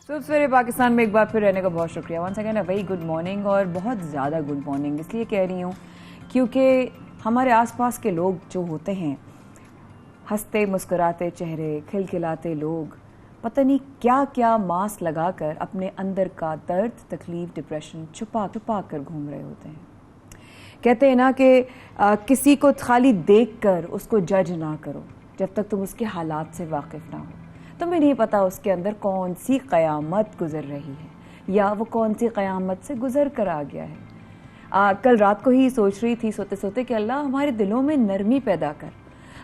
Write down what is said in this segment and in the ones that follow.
सवेरे पाकिस्तान में एक बार फिर रहने का बहुत शुक्रिया। Once again a very good morning, और बहुत ज़्यादा गुड मॉर्निंग इसलिए कह रही हूँ क्योंकि हमारे आसपास के लोग जो होते हैं, हंसते मुस्कुराते चेहरे, खिलखिलाते लोग, पता नहीं क्या क्या मास्क लगाकर अपने अंदर का दर्द, तकलीफ, डिप्रेशन छुपा छुपा कर घूम रहे होते हैं। कहते हैं ना कि किसी को खाली देखकर उसको जज ना करो जब तक तुम उसके हालात से वाकिफ़ ना हो। तुम्हें नहीं पता उसके अंदर कौन सी क़यामत गुजर रही है या वो कौन सी क़यामत से गुजर कर आ गया है। कल रात को ही सोच रही थी सोते सोते कि अल्लाह हमारे दिलों में नरमी पैदा कर।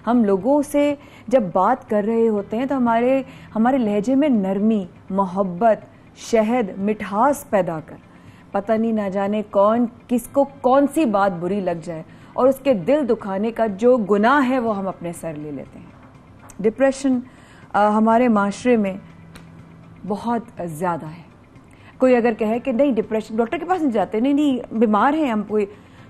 हम लोगों से जब बात कर रहे होते हैं तो हमारे लहजे में नरमी, मोहब्बत, शहद, मिठास पैदा कर। पता नहीं ना जाने कौन किसको कौन सी बात बुरी लग जाए और उसके दिल दुखाने का जो गुनाह है वो हम अपने सर ले लेते हैं। डिप्रेशन हमारे माशरे में बहुत ज़्यादा है। कोई अगर कहे कि नहीं डिप्रेशन, डॉक्टर के पास नहीं जाते, नहीं बीमार हैं हम कोई,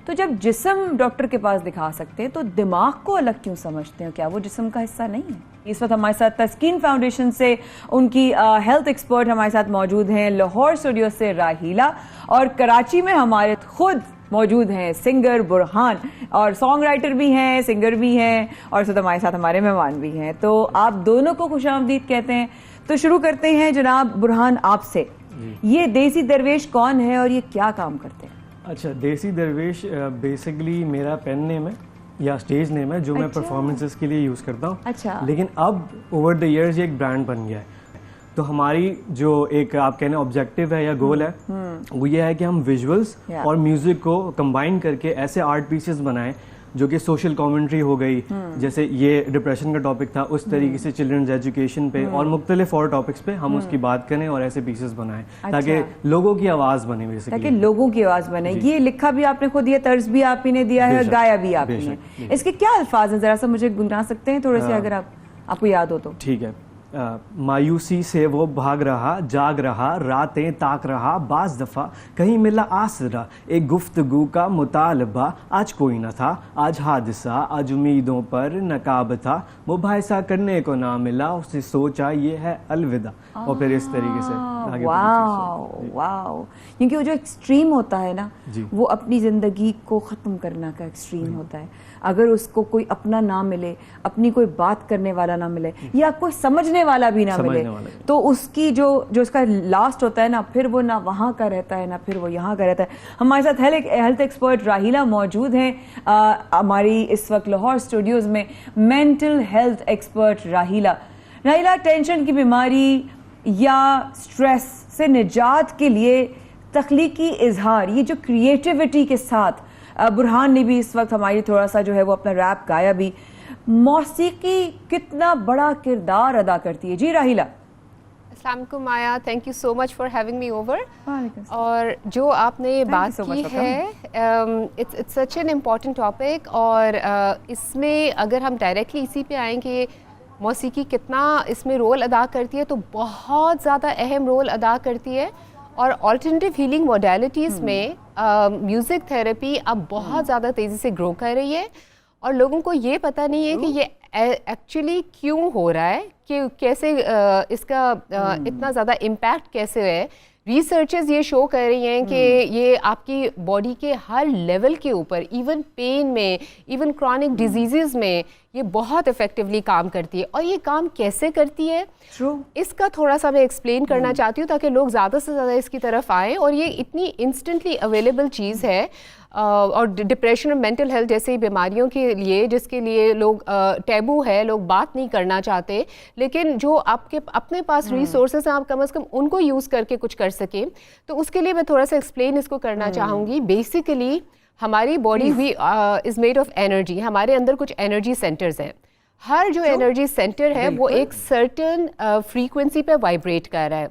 तो जब जिस्म डॉक्टर के पास दिखा सकते हैं तो दिमाग को अलग क्यों समझते हैं? क्या वो जिस्म का हिस्सा नहीं है? इस वक्त हमारे साथ तस्कीन फाउंडेशन से उनकी हेल्थ एक्सपर्ट हमारे साथ मौजूद हैं, लाहौर स्टूडियो से राहीला, और कराची में हमारे खुद मौजूद हैं सिंगर बुरहान, और सॉन्ग राइटर भी हैं, सिंगर भी हैं, और साथ हमारे साथ हमारे मेहमान भी हैं। तो आप दोनों को खुशामदीद कहते हैं। तो शुरू करते हैं जनाब बुरहान आपसे। ये देसी दरवेश कौन है और ये क्या काम करते हैं? अच्छा, देसी दरवेश बेसिकली मेरा पेन नेम है या स्टेज नेम है जो मैं परफॉर्मेंसेस के लिए यूज़ करता हूँ। अच्छा। लेकिन अब ओवर द इयर्स ये एक ब्रांड बन गया है। तो हमारी जो एक आप कहने ऑब्जेक्टिव है या गोल है वो ये है कि हम विजुअल्स और म्यूजिक को कंबाइन करके ऐसे आर्ट पीसेस बनाएं जो कि सोशल कमेंट्री हो गई, जैसे ये डिप्रेशन का टॉपिक था उस तरीके से चिल्ड्रंस एजुकेशन पे और मुख्तलिफ और टॉपिक्स पे हम उसकी बात करें और ऐसे पीसेस बनाएं ताकि लोगों की आवाज़ बने, बेसिकली ताकि लोगों की आवाज़ बने। ये लिखा भी आपने खुद, ये तर्ज भी आप ही ने दिया है, गाया भी आपने। इसके क्या अल्फाज हैं, जरा सा मुझे गुनगुना सकते हैं थोड़े से, अगर आपको याद हो तो? ठीक है। मायूसी से वो भाग रहा, जाग रहा, रातें ताक रहा, बाज दफ़ा कहीं मिला आसरा, एक गुफ्तगू का मुतालबा, आज कोई न था, आज हादसा, आज उम्मीदों पर नकाब था, मुबाहिसा करने को ना मिला, उसे सोचा ये है अलविदा। और फिर इस तरीके से आगे। वाओ, क्योंकि वो जो एक्सट्रीम होता है ना, वो अपनी ज़िंदगी को ख़त्म करना का एक्सट्रीम होता है। अगर उसको कोई अपना ना मिले, अपनी कोई बात करने वाला ना मिले या कोई समझने वाला भी ना मिले, तो उसकी जो उसका लास्ट होता है ना, फिर वो ना वहाँ का रहता है ना फिर वो यहाँ का रहता है। हमारे साथ हेल्थ एक्सपर्ट राहीला मौजूद हैं हमारी इस वक्त लाहौर स्टूडियोज़ में। मेंटल हेल्थ एक्सपर्ट राहीला, टेंशन की बीमारी या स्ट्रेस से निजात के लिए तख्लीकी इजहार, ये जो क्रिएटिविटी के साथ बुरहान ने भी इस वक्त हमारी थोड़ा सा जो है वो अपना रैप गाया भी, मौसीकी कितना बड़ा किरदार अदा करती है। जी राहीला। अस्सलाम वालेकुम Maya, thank you so much for having me over. और जो आपने ये बात की है, it's such an important topic, और इसमें अगर हम डायरेक्टली इसी पे आएँ कि मौसीकी कितना इसमें रोल अदा करती है, तो बहुत ज़्यादा अहम रोल अदा करती है। और अल्टरनेटिव हीलिंग मॉडलिटीज़ में म्यूज़िक थेरेपी अब बहुत ज़्यादा तेज़ी से ग्रो कर रही है, और लोगों को ये पता नहीं है कि ये एक्चुअली क्यों हो रहा है, कि कैसे इसका इतना ज़्यादा इम्पैक्ट कैसे है। रिसर्चर्स ये शो कर रही हैं कि ये आपकी बॉडी के हर लेवल के ऊपर, इवन पेन में, इवन क्रॉनिक डिजीज़ में ये बहुत इफेक्टिवली काम करती है। और ये काम कैसे करती है, इसका थोड़ा सा मैं एक्सप्लेन करना चाहती हूँ ताकि लोग ज़्यादा से ज़्यादा इसकी तरफ आएँ। और ये इतनी इंस्टेंटली अवेलेबल चीज़ है, और डिप्रेशन और मेंटल हेल्थ जैसी बीमारियों के लिए, जिसके लिए लोग टैबू है, लोग बात नहीं करना चाहते, लेकिन जो आपके अपने पास रिसोर्सेज हैं, आप कम से कम उनको यूज़ करके कुछ कर सकें। तो उसके लिए मैं थोड़ा सा एक्सप्लेन इसको करना चाहूँगी। बेसिकली हमारी बॉडी भी इज़ मेड ऑफ एनर्जी। हमारे अंदर कुछ एनर्जी सेंटर्स हैं। हर जो एनर्जी सेंटर है वो एक सर्टेन फ्रीक्वेंसी पे वाइब्रेट कर रहा है।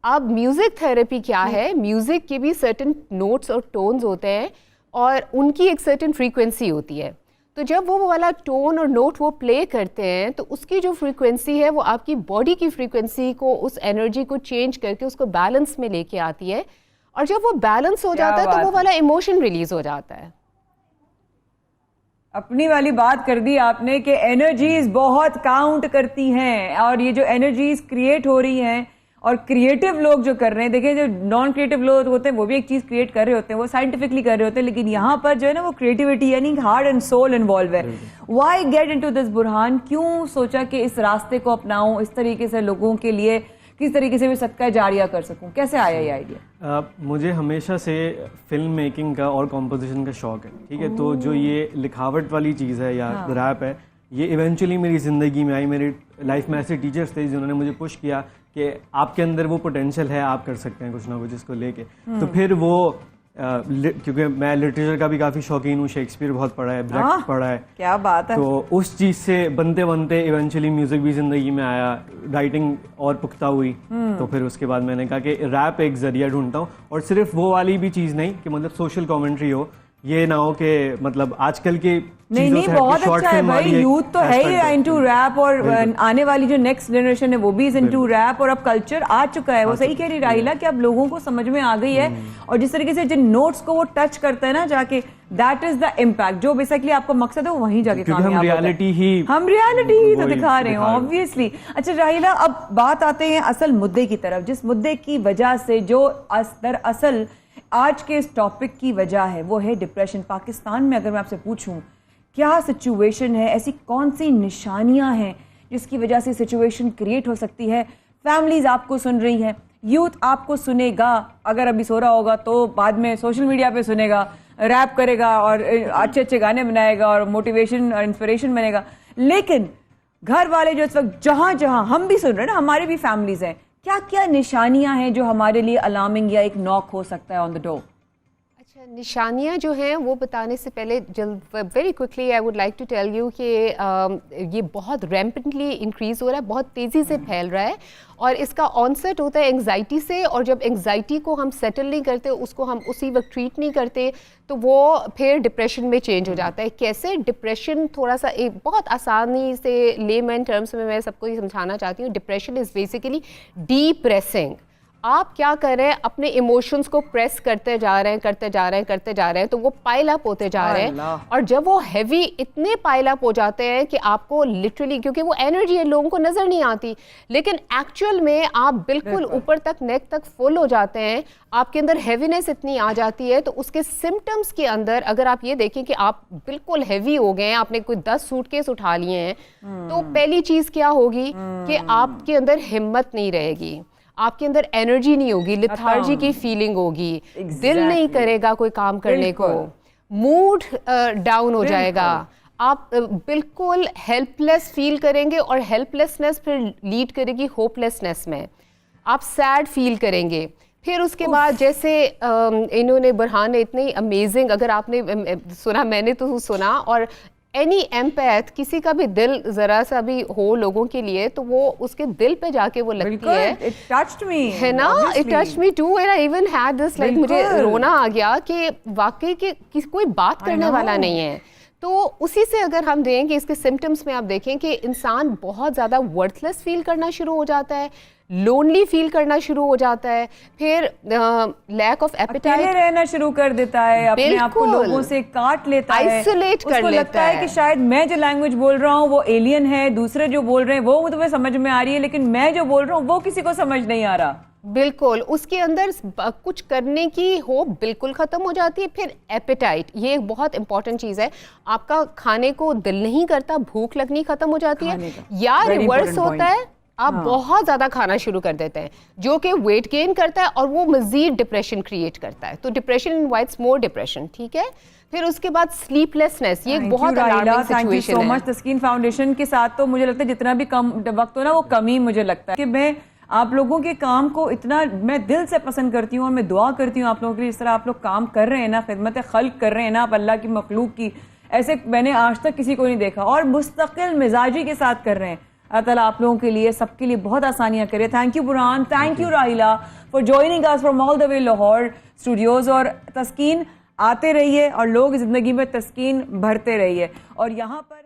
अब म्यूज़िक थेरेपी क्या है, म्यूज़िक के भी सर्टेन नोट्स और टोन्स होते हैं और उनकी एक सर्टेन फ्रीक्वेंसी होती है। तो जब वो वाला टोन और नोट वो प्ले करते हैं तो उसकी जो फ्रीक्वेंसी है वो आपकी बॉडी की फ्रीक्वेंसी को, उस एनर्जी को चेंज करके उसको बैलेंस में लेके आती है। और जब वो बैलेंस हो जाता है तो वो वाला इमोशन रिलीज हो जाता है। अपनी वाली बात कर दी आपने कि एनर्जीज बहुत काउंट करती हैं, और ये जो एनर्जीज क्रिएट हो रही हैं और क्रिएटिव लोग जो कर रहे हैं, देखिए जो नॉन क्रिएटिव लोग होते हैं वो भी एक चीज क्रिएट कर रहे होते हैं, वो साइंटिफिकली कर रहे होते हैं, लेकिन यहाँ पर जो है ना वो क्रिएटिविटी यानी हार्ट एंड सोल इन्वॉल्व है। Why get into this Burhan, क्यों सोचा कि इस रास्ते को अपनाऊं, इस तरीके से लोगों के लिए किस तरीके से भी सदका जारिया कर सकूं, कैसे आया ये आइडिया? मुझे हमेशा से फिल्म मेकिंग का और कॉम्पोजिशन का शौक है, ठीक है। तो जो ये लिखावट वाली चीज़ है या रैप है, ये इवेंचुअली मेरी ज़िंदगी में आई। मेरी लाइफ में ऐसे टीचर्स थे जिन्होंने मुझे पुश किया कि आपके अंदर वो पोटेंशियल है, आप कर सकते हैं कुछ ना कुछ इसको लेके। तो फिर वो क्योंकि मैं लिटरेचर का भी काफ़ी शौकीन हूँ, शेक्सपियर बहुत पढ़ा है, ब्रेक्ट पढ़ा है, क्या बात है। तो उस चीज़ से बनते बनते इवेंचुअली म्यूज़िक भी ज़िंदगी में आया, राइटिंग और पुख्ता हुई। तो फिर उसके बाद मैंने कहा कि रैप एक जरिया ढूंढता हूँ, और सिर्फ वो वाली भी चीज़ नहीं कि मतलब सोशल कमेंट्री हो, ये ना हो कि मतलब आजकल के नहीं बहुत अच्छा है भाई, यूथ तो है ही इनटू रैप, और आने वाली जो नेक्स्ट जनरेशन है वो भी इज इनटू रैप, और अब कल्चर आ चुका है। वो सही कह रही राहिला कि अब लोगों को समझ में आ गई है, और जिस तरीके से जिन नोट्स को वो टच करता है ना जाके, दैट इज द इम्पैक्ट जो बेसिकली आपका मकसद है वो वहीं जाके कामयाब होता है। हम रियलिटी ही तो दिखा रहे हैं ऑब्वियसली। अच्छा राहिला, अब बात आते हैं असल मुद्दे की तरफ, जिस मुद्दे की वजह से जो दरअसल आज के इस टॉपिक की वजह है वो है डिप्रेशन। पाकिस्तान में अगर मैं आपसे पूछूं क्या सिचुएशन है, ऐसी कौन सी निशानियां हैं जिसकी वजह से सिचुएशन क्रिएट हो सकती है? फैमिलीज आपको सुन रही हैं, यूथ आपको सुनेगा, अगर अभी सो रहा होगा तो बाद में सोशल मीडिया पे सुनेगा, रैप करेगा और अच्छे अच्छे गाने बनाएगा और मोटिवेशन और इंस्पिरेशन बनेगा, लेकिन घर वाले जो इस वक्त जहां जहां हम भी सुन रहे हैं ना, हमारी भी फैमिलीज हैं, क्या क्या निशानियां हैं जो हमारे लिए अलार्मिंग या एक नॉक हो सकता है ऑन द डोर? अच्छा, निशानियां जो हैं वो बताने से पहले very quickly I would like to tell you कि ये बहुत रैम्पेंटली इंक्रीज़ हो रहा है, बहुत तेज़ी से फैल रहा है, और इसका ऑनसेट होता है एंग्जाइटी से, और जब एंग्जाइटी को हम सेटल नहीं करते, उसको हम उसी वक्त ट्रीट नहीं करते, तो वो फिर डिप्रेशन में चेंज हो जाता है। कैसे डिप्रेशन, थोड़ा सा एक बहुत आसानी से लेमैन टर्म्स में मैं सबको ये समझाना चाहती हूँ, डिप्रेशन इज़ बेसिकली डीप्रेसिंग। आप क्या कर रहे हैं, अपने इमोशंस को प्रेस करते जा रहे हैं, करते जा रहे हैं, करते जा रहे हैं, तो वो पाइल अप होते जा रहे हैं, और जब वो हैवी इतने पाइल अप हो जाते हैं कि आपको लिटरली, क्योंकि वो एनर्जी है लोगों को नजर नहीं आती, लेकिन एक्चुअल में आप बिल्कुल ऊपर तक, नेक तक फुल हो जाते हैं, आपके अंदर हैवीनेस इतनी आ जाती है। तो उसके सिम्टम्स के अंदर अगर आप ये देखें कि आप बिल्कुल हैवी हो गए हैं, आपने कोई 10 सूटकेस उठा लिए हैं, तो पहली चीज क्या होगी कि आपके अंदर हिम्मत नहीं रहेगी, आपके अंदर एनर्जी नहीं होगी, लिथार्जी की फीलिंग होगी, दिल नहीं करेगा कोई काम करने को, मूड डाउन हो जाएगा, आप बिल्कुल हेल्पलेस फील करेंगे, और हेल्पलेसनेस फिर लीड करेगी होपलेसनेस में, आप सैड फील करेंगे। फिर उसके बाद जैसे इन्होंने बुरहान ने इतनी अमेजिंग, अगर आपने सुना, मैंने तो सुना, और एनी एम्पैथ, किसी का भी दिल जरा सा भी हो लोगों के लिए, तो वो उसके दिल पे जाके वो लगती है। It touched me, है ना, it touched me too, and I even had this like, मुझे रोना आ गया कि वाकई कि कोई बात करने वाला नहीं है। तो उसी से अगर हम दें कि इसके सिम्टम्स में आप देखें कि इंसान बहुत ज़्यादा वर्थलेस फील करना शुरू हो जाता है, लोनली फील करना शुरू हो जाता है, फिर लैक ऑफ एपेटाइट, रहना शुरू कर देता है, अपने आप को लोगों से काट लेता है, आइसोलेट कर लेता लगता है कि शायद मैं जो लैंग्वेज बोल रहा हूँ वो एलियन है, दूसरे जो बोल रहे हैं वो तुम्हें समझ में आ रही है, लेकिन मैं जो बोल रहा हूँ वो किसी को समझ नहीं आ रहा। बिल्कुल, उसके अंदर कुछ करने की होप बिल्कुल खत्म हो जाती है। फिर एपेटाइट, ये एक बहुत इंपॉर्टेंट चीज है, आपका खाने को दिल नहीं करता, भूख लगनी खत्म हो जाती है, या रिवर्स होता है, आप बहुत ज्यादा खाना शुरू कर देते हैं, जो कि वेट गेन करता है और वो मजीद डिप्रेशन क्रिएट करता है। तो डिप्रेशन इनवाइट्स मोर डिप्रेशन, ठीक है। फिर उसके बाद स्लीपलेसनेस, ये एक बहुत अलार्मिंग सिचुएशन है। सो मच तस्कीन फाउंडेशन के साथ तो मुझे लगता है जितना भी कम वक्त हो ना, वो कम ही मुझे लगता है कि मैं आप लोगों के काम को इतना मैं दिल से पसंद करती हूँ, और मैं दुआ करती हूँ आप लोगों के लिए, इस तरह आप लोग काम कर रहे हैं ना, खिदमत खल्क कर रहे हैं ना आप अल्लाह की मखलूक की, ऐसे मैंने आज तक किसी को नहीं देखा, और मुस्तकिल मिजाजी के साथ कर रहे हैं। अल्लाह ताला आप लोगों के लिए, सबके लिए बहुत आसानियां करे। Thank you Burhan, thank you Rahila for joining us from all the way Lahore studios. और तस्कीन आते रहिए और लोग जिंदगी में तस्कीन भरते रहिए। और यहाँ पर